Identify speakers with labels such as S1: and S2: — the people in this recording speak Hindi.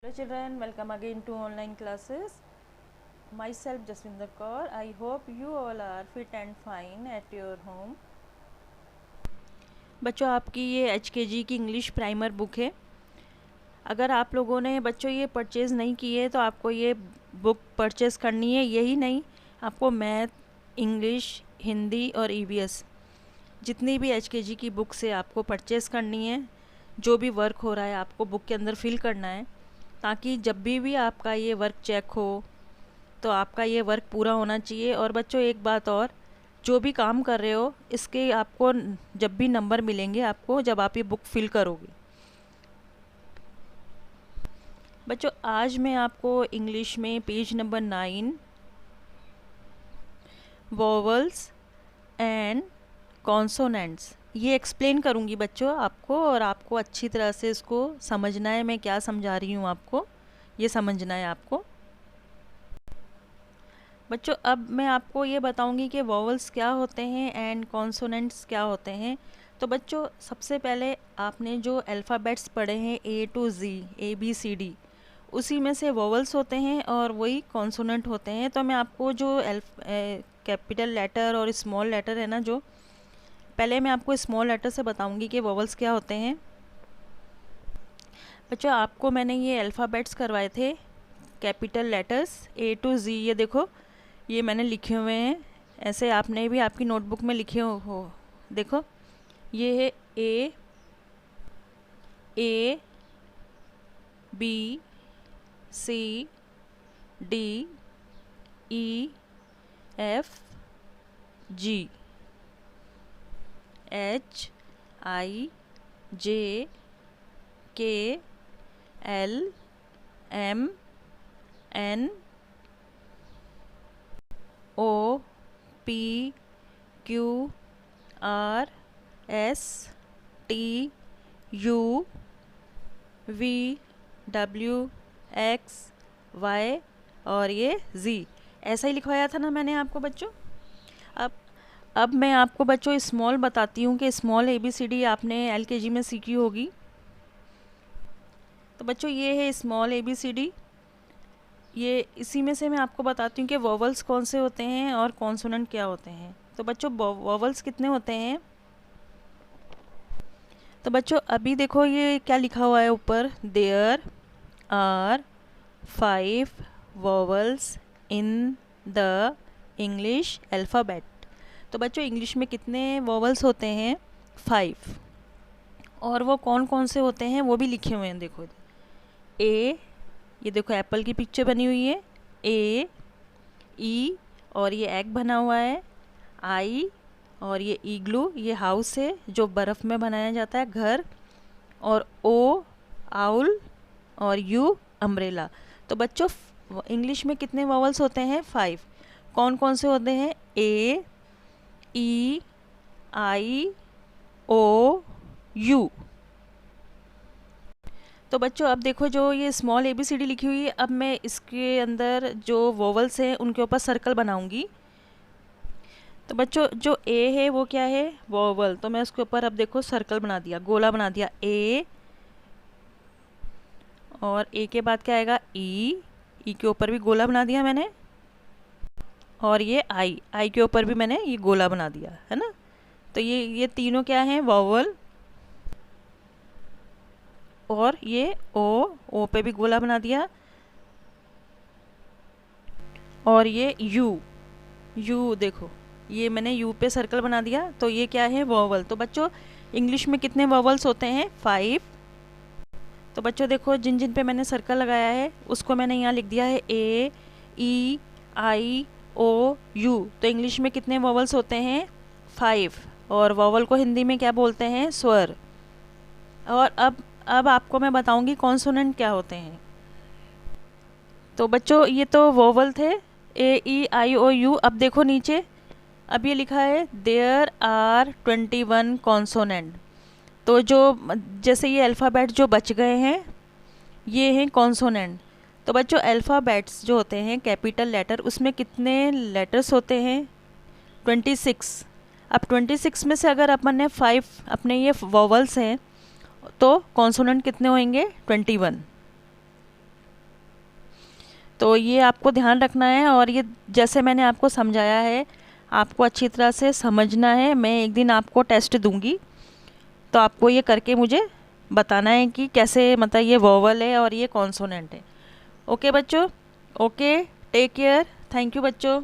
S1: Hello children, welcome again to online classes. Myself Jaswinder Kaur. I hope you all are fit and fine at your home. बच्चों आपकी ये HKG की इंग्लिश प्राइमर बुक है। अगर आप लोगों ने बच्चों ये परचेज़ नहीं की है तो आपको ये बुक परचेज़ करनी है। यही नहीं, आपको मैथ, इंग्लिश, हिंदी और EVS जितनी भी HKG की बुक से आपको परचेज़ करनी है। जो भी वर्क हो रहा है आपको बुक के अंदर फिल करना है, ताकि जब भी आपका ये वर्क चेक हो तो आपका ये वर्क पूरा होना चाहिए। और बच्चों एक बात और, जो भी काम कर रहे हो इसके आपको जब भी नंबर मिलेंगे आपको जब आप ये बुक फिल करोगे। बच्चों आज मैं आपको इंग्लिश में page number 9 vowels and consonants ये एक्सप्लेन करूँगी बच्चों आपको, और आपको अच्छी तरह से इसको समझना है। मैं क्या समझा रही हूँ आपको ये समझना है आपको। बच्चों अब मैं आपको ये बताऊंगी कि वोवल्स क्या होते हैं एंड कॉन्सोनेंट्स क्या होते हैं। तो बच्चों सबसे पहले आपने जो अल्फ़ाबेट्स पढ़े हैं A to Z ABCD, उसी में से वोवल्स होते हैं और वही कॉन्सोनेंट होते हैं। तो मैं आपको जो कैपिटल लेटर और स्मॉल लेटर है ना, जो पहले मैं आपको स्मॉल लेटर से बताऊंगी कि वोवल्स क्या होते हैं। बच्चों आपको मैंने ये अल्फ़ाबेट्स करवाए थे, capital letters A to Z। ये देखो ये मैंने लिखे हुए हैं, ऐसे आपने भी आपकी नोटबुक में लिखे हो। देखो ये है A B C D E F G H I J K L M N O P Q R S T U V W X Y और ये Z। ऐसा ही लिखवाया था ना मैंने आपको बच्चों। अब मैं आपको बच्चों स्मॉल बताती हूँ कि स्मॉल ABCD आपने LKG में सीखी होगी। तो बच्चों ये है स्मॉल ABCD। ये इसी में से मैं आपको बताती हूँ कि वोवल्स कौन से होते हैं और कॉन्सोनेंट क्या होते हैं। तो बच्चों वोवल्स कितने होते हैं, तो बच्चों अभी देखो ये क्या लिखा हुआ है ऊपर, there are 5 vowels in the English alphabet. तो बच्चों इंग्लिश में कितने वोवल्स होते हैं, 5। और वो कौन कौन से होते हैं वो भी लिखे हुए हैं। देखो ए, ये देखो एप्पल की पिक्चर बनी हुई है, A E और ये एग बना हुआ है, I और ये इग्लू, ये हाउस है जो बर्फ़ में बनाया जाता है, घर, और O आउल और U अम्ब्रेला। तो बच्चों इंग्लिश में कितने वोवल्स होते हैं, 5। कौन कौन से होते हैं, A E I O U। तो बच्चों अब देखो जो ये स्मॉल ABCD लिखी हुई है, अब मैं इसके अंदर जो वोवल्स हैं उनके ऊपर सर्कल बनाऊंगी। तो बच्चों जो A है वो क्या है, वोवल। तो मैं उसके ऊपर अब देखो सर्कल बना दिया, गोला बना दिया A, और A के बाद क्या आएगा E के ऊपर भी गोला बना दिया मैंने, और ये I के ऊपर भी मैंने ये गोला बना दिया है ना। तो ये तीनों क्या हैं, वोवल। और ये O पे भी गोला बना दिया, और ये U देखो ये मैंने U पे सर्कल बना दिया। तो ये क्या है, वोवल। तो बच्चों इंग्लिश में कितने वोवल्स होते हैं, 5। तो बच्चों देखो जिन जिन पे मैंने सर्कल लगाया है उसको मैंने यहाँ लिख दिया है A E I O U। तो इंग्लिश में कितने वोवल्स होते हैं, 5। और वोवल को हिंदी में क्या बोलते हैं, स्वर। और अब आपको मैं बताऊंगी कॉन्सोनेंट क्या होते हैं। तो बच्चों ये तो वोवल थे A E I O U। अब देखो नीचे, अब ये लिखा है देयर आर 21 कॉन्सोनेंट। तो जो जैसे ये अल्फ़ाबेट जो बच गए हैं ये हैं कॉन्सोनेंट। तो बच्चों अल्फ़ाबेट्स जो होते हैं कैपिटल लेटर, उसमें कितने लेटर्स होते हैं, 26। अब 26 में से अगर अपन ने 5 अपने ये वोवल्स हैं तो कॉन्सोनेंट कितने होंगे, 21। तो ये आपको ध्यान रखना है, और ये जैसे मैंने आपको समझाया है आपको अच्छी तरह से समझना है। मैं एक दिन आपको टेस्ट दूंगी, तो आपको ये करके मुझे बताना है कि कैसे, मतलब ये वोवल है और ये कॉन्सोनेंट है। ओके बच्चों, okay, take care, thank you बच्चों।